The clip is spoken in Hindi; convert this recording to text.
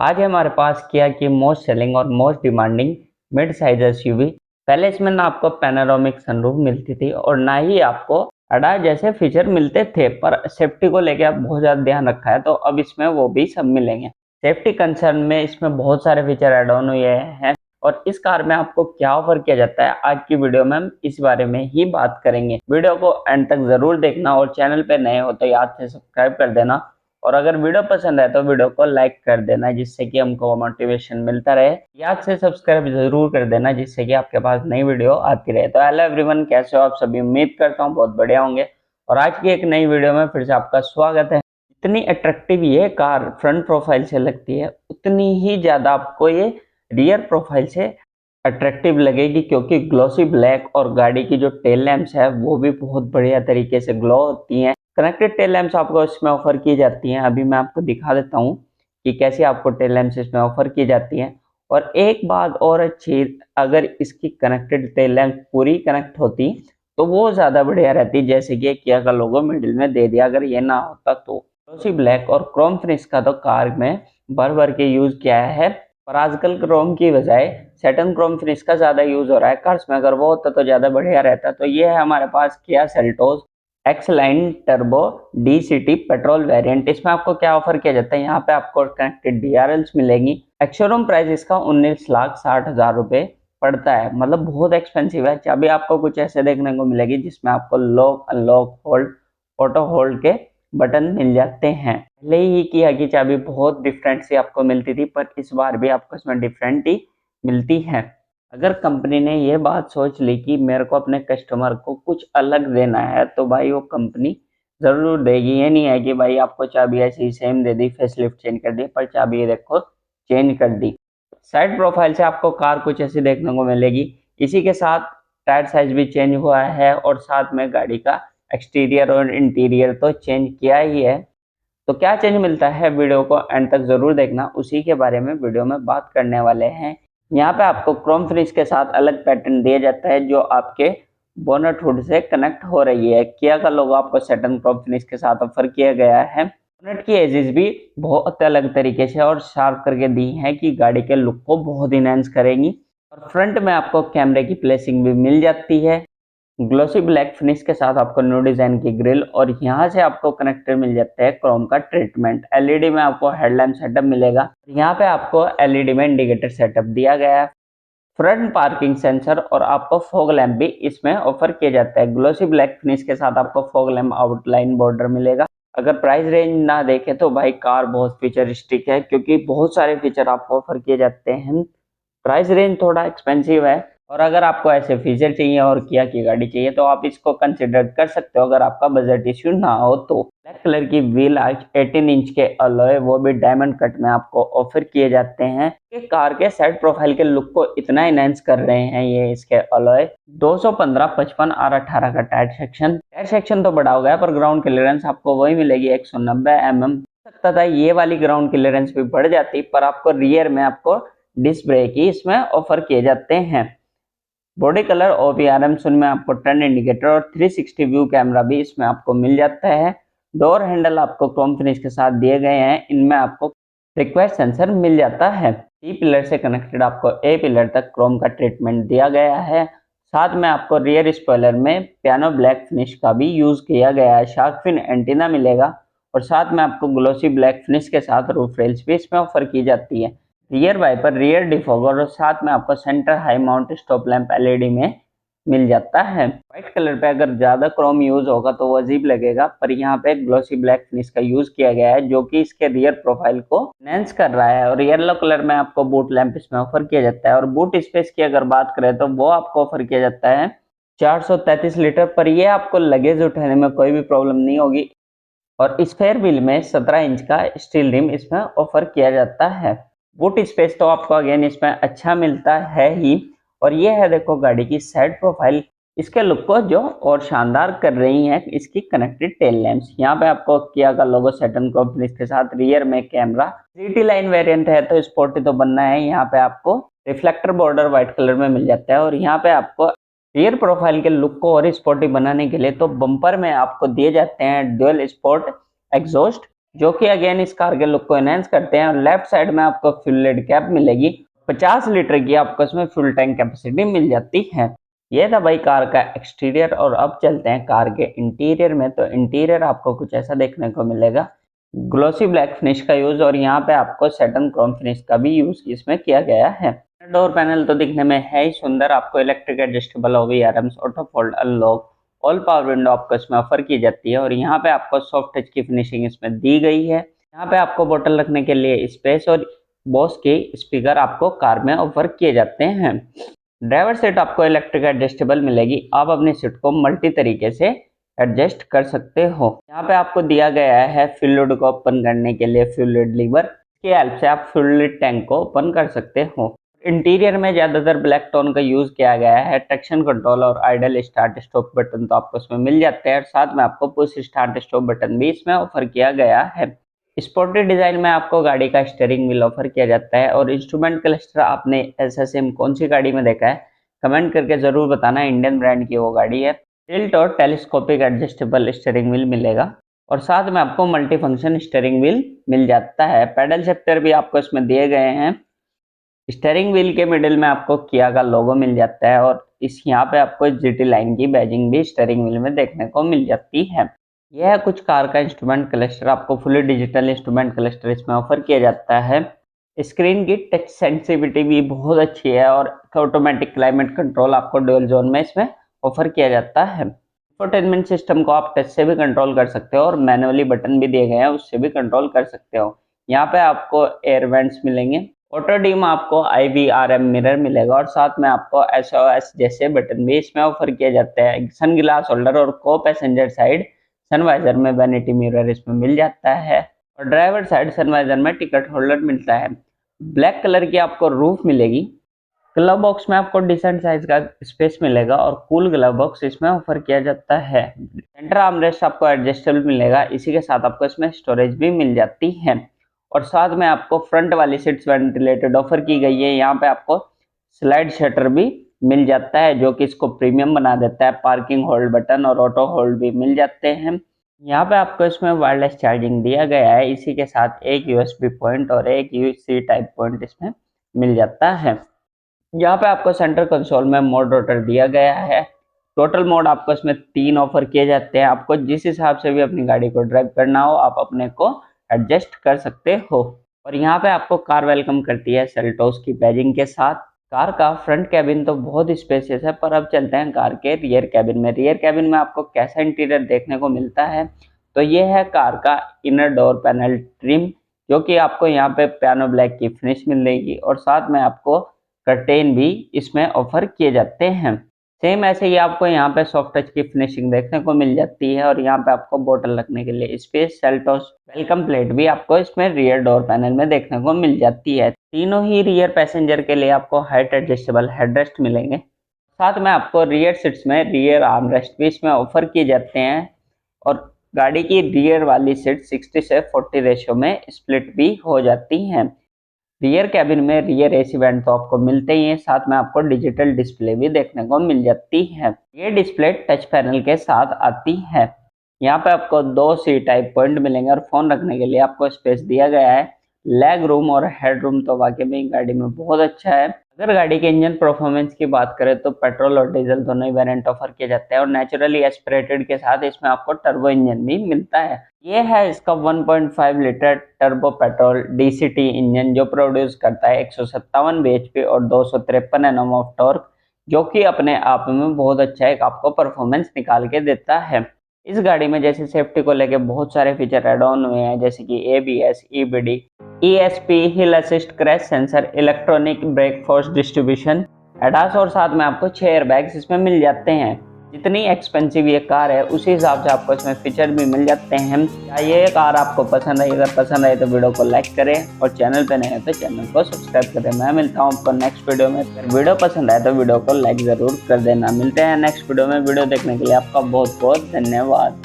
आज हमारे पास किया की मोस्ट सेलिंग और most demanding mid size SUV. पहले इसमें ना आपको पैनोरामिक सनरूफ मिलती थी और ना ही आपको अडा जैसे फीचर मिलते थे, पर सेफ्टी को लेके आप बहुत ज़्यादा ध्यान रखा है तो अब इसमें वो भी सब मिलेंगे। सेफ्टी कंसर्न में इसमें बहुत सारे फीचर ऐड ऑन हुए हैं और इस कार में आपको क्या ऑफर किया जाता है आज की वीडियो में हम इस बारे में ही बात करेंगे। वीडियो को एंड तक जरूर देखना और चैनल पे नए हो तो याद से सब्सक्राइब कर देना और अगर वीडियो पसंद है तो वीडियो को लाइक कर देना जिससे कि हमको मोटिवेशन मिलता रहे। याद से सब्सक्राइब जरूर कर देना जिससे कि आपके पास नई वीडियो आती रहे। तो हेलो एवरीवन, कैसे हो आप सभी? उम्मीद करता हूँ बहुत बढ़िया होंगे और आज की एक नई वीडियो में फिर से आपका स्वागत है। इतनी अट्रैक्टिव ये कार फ्रंट प्रोफाइल से लगती है उतनी ही ज्यादा आपको ये रियर प्रोफाइल से अट्रैक्टिव लगेगी, क्योंकि ग्लॉसी ब्लैक और गाड़ी की जो टेल लैंप्स है वो भी बहुत बढ़िया तरीके से ग्लो होती हैं। कनेक्टेड टेल लैंप्स आपको इसमें ऑफर की जाती हैं। अभी मैं आपको दिखा देता हूँ कि कैसे आपको टेल लैंप्स इसमें ऑफर की जाती हैं। और एक बात और अच्छी, अगर इसकी कनेक्टेड टेल लैंप पूरी कनेक्ट होती तो वो ज्यादा बढ़िया रहती, जैसे कि किया का लोगो मिडिल में दे दिया। अगर ये ना होता तो ग्लॉसी ब्लैक और क्रोम फिनिश का तो कार में भर भर के यूज किया है, पर आजकल क्रोम की बजाय सैटन क्रोम फिनिश का ज्यादा यूज हो रहा है कार्स में। अगर वो होता तो ज्यादा बढ़िया रहता। तो ये है हमारे पास Kia Seltos x line turbo DCT petrol variant. इसमें आपको क्या ऑफर किया जाता है? यहाँ पे आपको कनेक्टेड DRLs मिलेंगी। एक्सशोरूम प्राइस इसका 19,60,000 रुपए पड़ता है, मतलब बहुत एक्सपेंसिव है। चाबी आपको कुछ ऐसे देखने को मिलेगी जिसमें आपको lock unlock hold auto hold के बटन मिल जाते हैं। पहले ही किया की चाबी बहुत डिफरेंट सी आपको मिलती थी, पर इस बार भी आपको इसमें डिफरेंट ही मिलती है। अगर कंपनी ने ये बात सोच ली कि मेरे को अपने कस्टमर को कुछ अलग देना है तो भाई वो कंपनी जरूर देगी। ये नहीं है कि भाई आपको चाबी ऐसी सेम दे दी, फेसलिफ्ट चेंज कर दी, पर चाबी ये देखो चेंज कर दी। साइड प्रोफाइल से आपको कार कुछ ऐसी देखने को मिलेगी। इसी के साथ टायर साइज भी चेंज हुआ है और साथ में गाड़ी का एक्सटीरियर और इंटीरियर तो चेंज किया ही है। तो क्या चेंज मिलता है, वीडियो को एंड तक जरूर देखना, उसी के बारे में वीडियो में बात करने वाले हैं। यहाँ पे आपको क्रोम फिनिश के साथ अलग पैटर्न दिया जाता है जो आपके बोनट हुड से कनेक्ट हो रही है। किया का लोगो आपको सैटन क्रोम फिनिश के साथ ऑफर किया गया है। बोनट की एजेस भी बहुत अलग तरीके से और शार्प करके दी है कि गाड़ी के लुक को बहुत इनहेंस करेंगी। और फ्रंट में आपको कैमरे की प्लेसिंग भी मिल जाती है। ग्लोसी ब्लैक फिनिश के साथ आपको न्यू डिजाइन की ग्रिल और यहाँ से आपको कनेक्टर मिल जाता है क्रोम का ट्रीटमेंट। एलईडी में आपको हेडलैम्प सेटअप मिलेगा। यहाँ पे आपको एलईडी में इंडिकेटर सेटअप दिया गया है। फ्रंट पार्किंग सेंसर और आपको फॉग लैंप भी इसमें ऑफर किया जाता है। ग्लोसी ब्लैक फिनिश के साथ आपको फॉग लैंप आउटलाइन बॉर्डर मिलेगा। अगर प्राइस रेंज ना देखे तो भाई कार बहुत फीचरिस्टिक है, क्योंकि बहुत सारे फीचर आपको ऑफर किए जाते हैं। प्राइस रेंज थोड़ा एक्सपेंसिव है और अगर आपको ऐसे फीचर चाहिए और किया की गाड़ी चाहिए तो आप इसको कंसिडर कर सकते हो अगर आपका बजट इश्यू ना हो तो। ब्लैक कलर की व्हील आर्च 18 इंच के अलॉय, वो भी डायमंड कट में आपको ऑफर किए जाते हैं। ये कार के साइड प्रोफाइल के लुक को इतना इनहेंस कर रहे हैं ये इसके अलॉय। 215, 55 और 18 का टायर सेक्शन तो बड़ा हो गया, पर ग्राउंड क्लियरेंस आपको वही मिलेगी 190 mm। सकता था ये वाली ग्राउंड क्लियरेंस भी बढ़ जाती, पर आपको रियर में आपको डिस्क ब्रेक ही इसमें ऑफर किए जाते हैं। बॉडी कलर OPRM में आपको टर्न इंडिकेटर और 360 व्यू कैमरा भी इसमें आपको मिल जाता है। डोर हैंडल आपको क्रोम फिनिश के साथ दिए गए हैं। इनमें आपको रिक्वेस्ट सेंसर मिल जाता है। C पिलर से कनेक्टेड आपको A पिलर तक क्रोम का ट्रीटमेंट दिया गया है। साथ में आपको रियर स्पॉइलर में पियानो ब्लैक फिनिश का भी यूज किया गया है। शार्क फिन एंटीना मिलेगा और साथ में आपको ग्लोसी ब्लैक फिनिश के साथ रूफ रेल्स भी इसमें ऑफर की जाती है। रियर वाइपर, रियर डिफॉगर और साथ में आपको centre high mount stop lamp LED में मिल जाता है। व्हाइट कलर पे अगर ज्यादा क्रोम यूज होगा तो वो अजीब लगेगा, पर यहाँ पे ग्लोसी ब्लैक फिनिश का यूज किया गया है जो कि इसके रियर प्रोफाइल को एनहांस कर रहा है। और येलो कलर में आपको बूट लैंप इसमें ऑफर किया जाता है। और बूट स्पेस की अगर बात करें तो वो आपको ऑफर किया जाता है 433 लीटर, पर ये आपको लगेज उठाने में कोई भी प्रॉब्लम नहीं होगी। और स्पेयर व्हील में 17 इंच का स्टील रिम इसमें ऑफर किया जाता है। बूट स्पेस तो आपको अगेन इसमें अच्छा मिलता है ही। और ये है देखो गाड़ी की साइड प्रोफाइल, इसके लुक को जो और शानदार कर रही है इसकी कनेक्टेड टेल लैंप्स। यहाँ पे आपको किया का लोगो सैटर्न क्रोम फिनिश के साथ रियर में कैमरा। GT लाइन वेरिएंट है तो स्पोर्टी तो बनना है। यहाँ पे आपको रिफ्लेक्टर बॉर्डर व्हाइट कलर में मिल जाता है। और यहाँ पे आपको रियर प्रोफाइल के लुक को और स्पोर्टी बनाने के लिए तो बम्पर में आपको दिए जाते हैं डुअल स्पोर्ट एग्जॉस्ट। जो कि अगेन इस कार के लुक को एनहेंस करते हैं। और लेफ्ट साइड में आपको फ्यूल लेड कैप मिलेगी, 50 लीटर की आपको इसमें फ्यूल टैंक कैपेसिटी मिल जाती है। ये था भाई कार का एक्सटीरियर। और अब चलते हैं कार के इंटीरियर में। तो इंटीरियर आपको कुछ ऐसा देखने को मिलेगा, ग्लोसी ब्लैक फिनिश का यूज, और यहाँ पे आपको सैटिन क्रोम फिनिश का भी यूज इसमें किया गया है। डोर पैनल तो दिखने में है ही सुंदर, आपको electric adjustable OBRMs, auto fold unlock, all power window आपको इसमें ऑफर की जाती है। और यहाँ पे आपको सॉफ्ट टच की फिनिशिंग इसमें दी गई है। यहाँ पे आपको बोतल रखने के लिए स्पेस और बोस के स्पीकर आपको कार में ऑफर किए जाते हैं। ड्राइवर सीट आपको इलेक्ट्रिक एडजस्टेबल मिलेगी, आप अपनी सीट को मल्टी तरीके से एडजस्ट कर सकते हो। यहाँ पे आपको दिया गया है फ्यूल लिड को ओपन करने के लिए फ्यूल लिड लीवर, इसकी हेल्प से आप फ्यूल लिड टैंक को ओपन कर सकते हो। इंटीरियर में ज्यादातर ब्लैक टोन का यूज किया गया है। ट्रैक्शन कंट्रोल और आइडल स्टार्ट स्टॉप बटन तो आपको इसमें मिल जाते हैं, और साथ में आपको पुश स्टार्ट स्टॉप बटन भी इसमें ऑफर किया गया है। स्पोर्टी डिजाइन में आपको गाड़ी का स्टीयरिंग व्हील ऑफर किया जाता है। और इंस्ट्रूमेंट क्लस्टर आपने ऐसा सेम कौन सी गाड़ी में देखा है, कमेंट करके जरूर बताना। इंडियन ब्रांड की वो गाड़ी है। टिल्ट और टेलीस्कोपिक एडजस्टेबल स्टीयरिंग व्हील मिलेगा, और साथ में आपको मल्टी फंक्शन स्टीयरिंग व्हील मिल जाता है। पैडल शिफ्टर भी आपको इसमें दिए गए हैं। स्टीयरिंग व्हील के मिडिल में आपको किया का लोगो मिल जाता है, और इस यहाँ पे आपको GT लाइन की बैजिंग भी स्टीयरिंग व्हील में देखने को मिल जाती है। यह है कुछ कार का इंस्ट्रूमेंट क्लस्टर, आपको फुली डिजिटल इंस्ट्रूमेंट क्लस्टर इसमें ऑफर किया जाता है। स्क्रीन की टच सेंसिटिविटी भी बहुत अच्छी है, और ऑटोमेटिक क्लाइमेट कंट्रोल आपको डुअल जोन में इसमें ऑफर किया जाता है। इंफोटेनमेंट सिस्टम को आप टच से भी कंट्रोल कर सकते हो, और मैनुअली बटन भी दिए गए हैं, उससे भी कंट्रोल कर सकते हो। यहाँ पे आपको एयर वेंट्स मिलेंगे, ऑटो डीम आपको IVRM मिरर मिलेगा, और साथ में आपको SOS जैसे बटन भी इसमें ऑफर किए जाते हैं। सन ग्लास होल्डर और को पैसेंजर साइड सनवाइजर में वैनिटी मिरर इसमें मिल जाता है, और ड्राइवर साइड सनवाइजर में टिकट होल्डर मिलता है। ब्लैक कलर की आपको रूफ मिलेगी। ग्लव बॉक्स में आपको डिसेंट साइज का स्पेस मिलेगा, और कूल ग्लव बॉक्स इसमें ऑफर किया जाता है। सेंटर आर्मरेस्ट आपको एडजस्टेबल मिलेगा, इसी के साथ आपको इसमें स्टोरेज भी मिल जाती है। और साथ में आपको फ्रंट वाली सीट्स वेंटिलेटेड ऑफर की गई है। यहाँ पे आपको स्लाइड शटर भी मिल जाता है, जो कि इसको प्रीमियम बना देता है। पार्किंग होल्ड बटन और ऑटो होल्ड भी मिल जाते हैं। यहाँ पे आपको इसमें वायरलेस चार्जिंग दिया गया है, इसी के साथ एक USB पॉइंट और एक USB टाइप पॉइंट इसमें मिल जाता है। यहाँ पे आपको सेंटर कंसोल में मोड रोटर दिया गया है। टोटल मोड आपको इसमें 3 ऑफर किए जाते हैं। आपको जिस हिसाब से भी अपनी गाड़ी को ड्राइव करना हो, आप अपने को एडजस्ट कर सकते हो। और यहाँ पे आपको कार वेलकम करती है सेल्टोस की बैजिंग के साथ। कार का फ्रंट कैबिन तो बहुत स्पेशियस है, पर अब चलते हैं कार के रियर कैबिन में। रियर कैबिन में आपको कैसा इंटीरियर देखने को मिलता है, तो ये है कार का इनर डोर पैनल ट्रिम, जो कि आपको यहाँ पे पियानो ब्लैक की फिनिश मिलेगी, और साथ में आपको कर्टेन भी इसमें ऑफर किए जाते हैं। सेम ऐसे ही आपको यहाँ पे सॉफ्ट टच की फिनिशिंग देखने को मिल जाती है, और यहाँ पे आपको बोतल रखने के लिए स्पेस। सेल्टोस वेलकम प्लेट भी आपको इसमें रियर डोर पैनल में देखने को मिल जाती है। तीनों ही रियर पैसेंजर के लिए आपको हाइट एडजस्टेबल हेडरेस्ट मिलेंगे। साथ में आपको रियर सीट्स में रियर आर्मरेस्ट भी इसमें ऑफर किए जाते हैं, और गाड़ी की रियर वाली सीट 60 से 40 रेशियो में स्प्लिट भी हो जाती हैं। रियर कैबिन में रियर AC वेंट तो आपको मिलते ही हैं, साथ में आपको डिजिटल डिस्प्ले भी देखने को मिल जाती है। ये डिस्प्ले टच पैनल के साथ आती है। यहाँ पे आपको 2 C टाइप पॉइंट मिलेंगे, और फोन रखने के लिए आपको स्पेस दिया गया है। लेग रूम और हेड रूम तो वाकई में गाड़ी में बहुत अच्छा है। अगर गाड़ी के इंजन परफॉर्मेंस की बात करें, तो पेट्रोल और डीजल दोनों ही वेरिएंट ऑफर किए जाते हैं, और नेचुरली एस्पिरेटेड के साथ इसमें आपको टर्बो इंजन भी मिलता है। ये है इसका 1.5 litre turbo petrol DCT engine, जो प्रोड्यूस करता है 157 bhp और 253 Nm ऑफ टॉर्क, जो कि अपने आप में बहुत अच्छा एक आपको परफॉर्मेंस निकाल के देता है। इस गाड़ी में जैसे सेफ्टी को लेके बहुत सारे फीचर ऐड ऑन हुए हैं, जैसे कि ABS, EBD, ESP, हिल assist, crash sensor, electronic brake force distribution, ADAS, और साथ में आपको 6 एयरबैग्स इसमें मिल जाते हैं। जितनी एक्सपेंसिव ये कार है, उसी हिसाब से आपको इसमें फीचर भी मिल जाते हैं। क्या ये कार आपको पसंद आई? अगर पसंद आई तो वीडियो को लाइक करें, और चैनल पे नए हैं तो चैनल को सब्सक्राइब करें। मैं मिलता हूँ आपको नेक्स्ट वीडियो में। अगर वीडियो पसंद आए तो वीडियो को लाइक जरूर कर देना। मिलते हैं नेक्स्ट वीडियो में। वीडियो देखने के लिए आपका बहुत बहुत धन्यवाद।